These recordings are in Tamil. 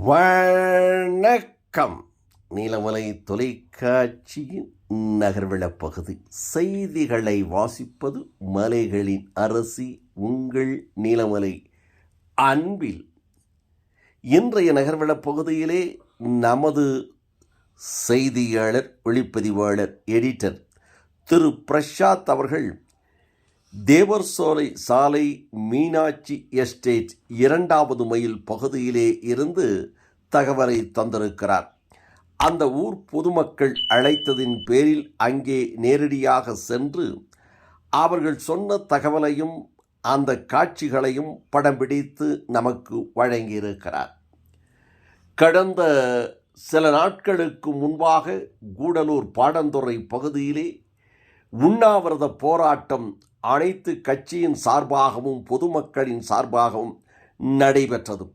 வணக்கம். நீலமலை தொலைக்காட்சியின் நகர்வள பகுதி செய்திகளை வாசிப்பது மலைகளின் அரசி உங்கள் நீலமலை அன்பில். இன்றைய நகர்வள பகுதியிலே நமது செய்தியாளர், ஒளிப்பதிவாளர், எடிட்டர் திரு பிரசாத் அவர்கள் தேவர் சாலை மீனாட்சி எஸ்டேட் 2வது மைல் பகுதியிலே இருந்து தகவலை தந்திருக்கிறார். அந்த ஊர் பொதுமக்கள் அழைத்ததின் பேரில் அங்கே நேரடியாக சென்று அவர்கள் சொன்ன தகவலையும் அந்த காட்சிகளையும் படம் பிடித்து நமக்கு வழங்கியிருக்கிறார். கடந்த சில நாட்களுக்கு முன்பாக கூடலூர் பாடந்துறை பகுதியிலே உண்ணாவிரத போராட்டம் அனைத்து கட்சியின் சார்பாகவும் பொதுமக்களின் சார்பாகவும் நடைபெற்றது.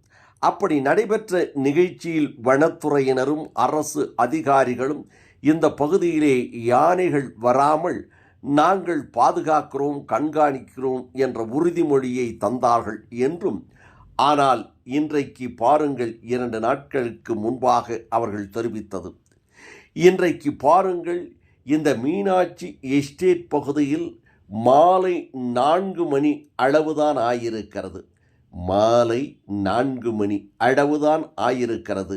அப்படி நடைபெற்ற நிகழ்ச்சியில் வனத்துறையினரும் அரசு அதிகாரிகளும் இந்த பகுதியிலே யானைகள் வராமல் நாங்கள் பாதுகாக்கிறோம், கண்காணிக்கிறோம் என்ற உறுதிமொழியை தந்தார்கள் என்றும், ஆனால் இன்றைக்கு பாருங்கள், 2 நாட்களுக்கு முன்பாக அவர்கள் தெரிவித்தது. இன்றைக்கு பாருங்கள், இந்த மீனாட்சி எஸ்டேட் பகுதியில் மாலை 4 மணி அளவுதான் ஆயிருக்கிறது. மாலை 4 மணி அளவுதான் ஆயிருக்கிறது.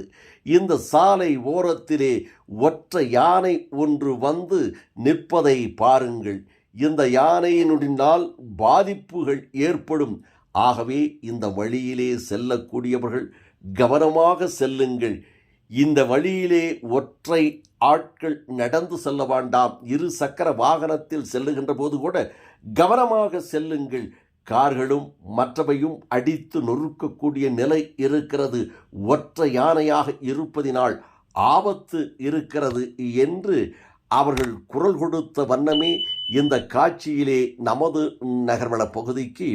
இந்த சாலை ஓரத்திலே ஒற்றை யானை ஒன்று வந்து நிற்பதை பாருங்கள். இந்த யானையினுடினால் பாதிப்புகள் ஏற்படும். ஆகவே இந்த வழியிலே செல்லக்கூடியவர்கள் கவனமாக செல்லுங்கள். இந்த வழியிலே ஒற்றை ஆட்கள் நடந்து செல்ல வேண்டாம். 2 சக்கர வாகனத்தில் செல்லுகின்ற போது கூட கவனமாக செல்லுங்கள். கார்களும் மற்றவையும் அடித்து நொறுக்கக்கூடிய நிலை இருக்கிறது. ஒற்றை யானையாக இருப்பதினால் ஆபத்து இருக்கிறது என்று அவர்கள் குரல் கொடுத்த வண்ணமே இந்த காட்சியிலே நமது நகர்வள பகுதிக்கு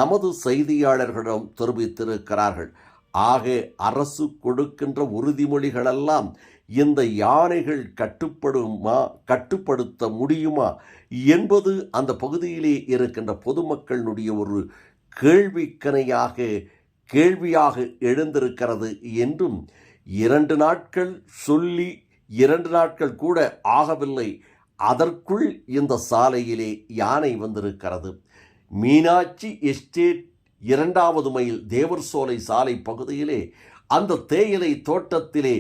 நமது செய்தியாளர்களிடம் தெரிவித்திருக்கிறார்கள். ஆக அரசு கொடுக்கின்ற உறுதிமொழிகளெல்லாம் இந்த யானைகள் கட்டுப்படுத்த முடியுமா என்பது அந்த பகுதியிலே இருக்கின்ற பொதுமக்களுடைய ஒரு கேள்வியாக எழுந்திருக்கிறது என்றும், 2 நாட்கள் சொல்லி 2 நாட்கள் கூட ஆகவில்லை, அதற்குள் இந்த சாலையிலே யானை வந்திருக்கிறது. மீனாட்சி எஸ்டேட் 2வது மைல் தேவர் சாலை பகுதியிலே அந்த தேயிலை தோட்டத்திலே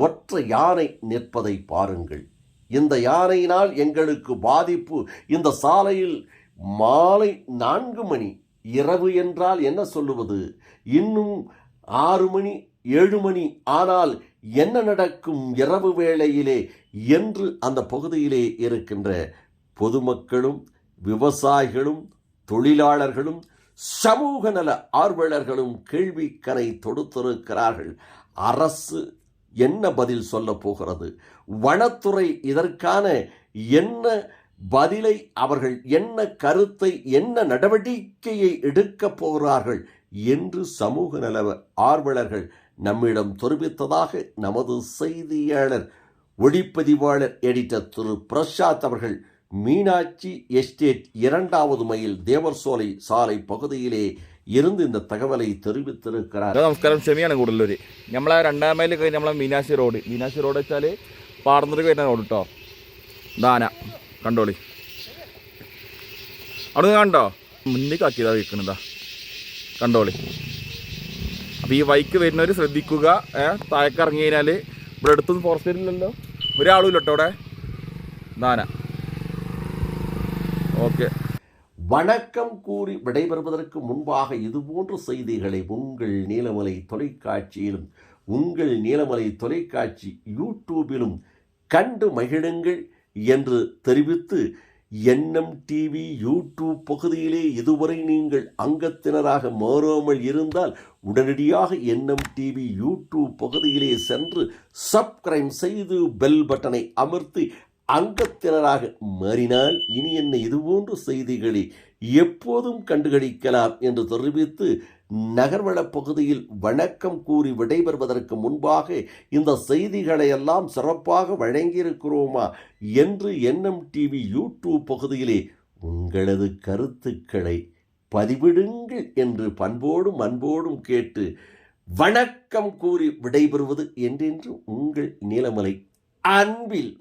ஒற்றை யானை நிற்பதை பாருங்கள். இந்த யானையினால் எங்களுக்கு பாதிப்பு. இந்த சாலையில் மாலை 4 மணி, இரவு என்றால் என்ன சொல்லுவது, இன்னும் 6 மணி 7 மணி ஆனால் என்ன நடக்கும் இரவு வேளையிலே என்று அந்த பகுதியிலே இருக்கின்ற பொதுமக்களும் விவசாயிகளும் தொழிலாளர்களும் சமூக நல ஆர்வலர்களும் கேள்விக்கணை தொடுத்திருக்கிறார்கள். அரசு என்ன பதில் சொல்ல போகிறது? வனத்துறை இதற்கான என்ன பதிலை, அவர்கள் என்ன கருத்தை, என்ன நடவடிக்கையை எடுக்கப் போகிறார்கள் என்று சமூக நல ஆர்வலர்கள் நம்மிடம் தெரிவித்ததாக நமது செய்தியாளர், ஒளிப்பதிவாளர், எடிட்டர் திரு பிரசாத் அவர்கள் மீனாட்சி எஸ்டேட் 2வது மைல் தேவர் சாலை പകുതിയിലെ ഇരുന്ന് இந்த തകവலை தெரிவித்திருக்கிறார். നമസ്കാരം, ക്ഷമിയാണ് കൂടുതലൂർ. നമ്മളെ 2ാം മൈൽ കഴിഞ്ഞ് നമ്മളെ മീനാക്ഷി റോഡ് വെച്ചാൽ പാടന്നൂർ വരുന്ന റോഡ് കേട്ടോ. ദാന കണ്ടോളി, അവിടെ കണ്ടോ, മുന്നിലേക്ക് ആക്കിയതാ വെക്കുന്നതാ, കണ്ടോളി. അപ്പോൾ ഈ ബൈക്ക് വരുന്നവർ ശ്രദ്ധിക്കുക. താഴേക്ക് ഇറങ്ങി കഴിഞ്ഞാൽ ഇവിടെ അടുത്തൊന്നും ഫോറസ്റ്റ് ഇല്ലല്ലോ, ഒരാളും ഇല്ല കേട്ടോ അവിടെ. ദാന ஓகே. வணக்கம் கூறி விடைபெறுவதற்கு முன்பாக இதுபோன்ற செய்திகளை உங்கள் நீலமலை தொலைக்காட்சியிலும் உங்கள் நீலமலை தொலைக்காட்சி யூடியூபிலும் கண்டு மகிழுங்கள் என்று தெரிவித்து, NMTV யூடியூப் பகுதியிலே இதுவரை நீங்கள் அங்கத்தினராக மாறாமல் இருந்தால் உடனடியாக NMTV யூடியூப் பகுதியிலே சென்று சப்ஸ்கிரைப் செய்து பெல் பட்டனை அமர்த்தி அங்கத்தினராக மாறினால் இனி என்ன இதுபோன்ற செய்திகளை எப்போதும் கண்டுகளிக்கலாம் என்று தெரிவித்து, நகர்வள பகுதியில் வணக்கம் கூறி விடைபெறுவதற்கு முன்பாக இந்த செய்திகளை எல்லாம் சிறப்பாக வழங்கியிருக்கிறோமா என்று NMTV யூடியூப் பகுதியிலே உங்களது கருத்துக்களை பதிவிடுங்கள் என்று பண்போடும் அன்போடும் கேட்டு வணக்கம் கூறி விடைபெறுவது என்றென்று உங்கள் நீலமலை அன்பில்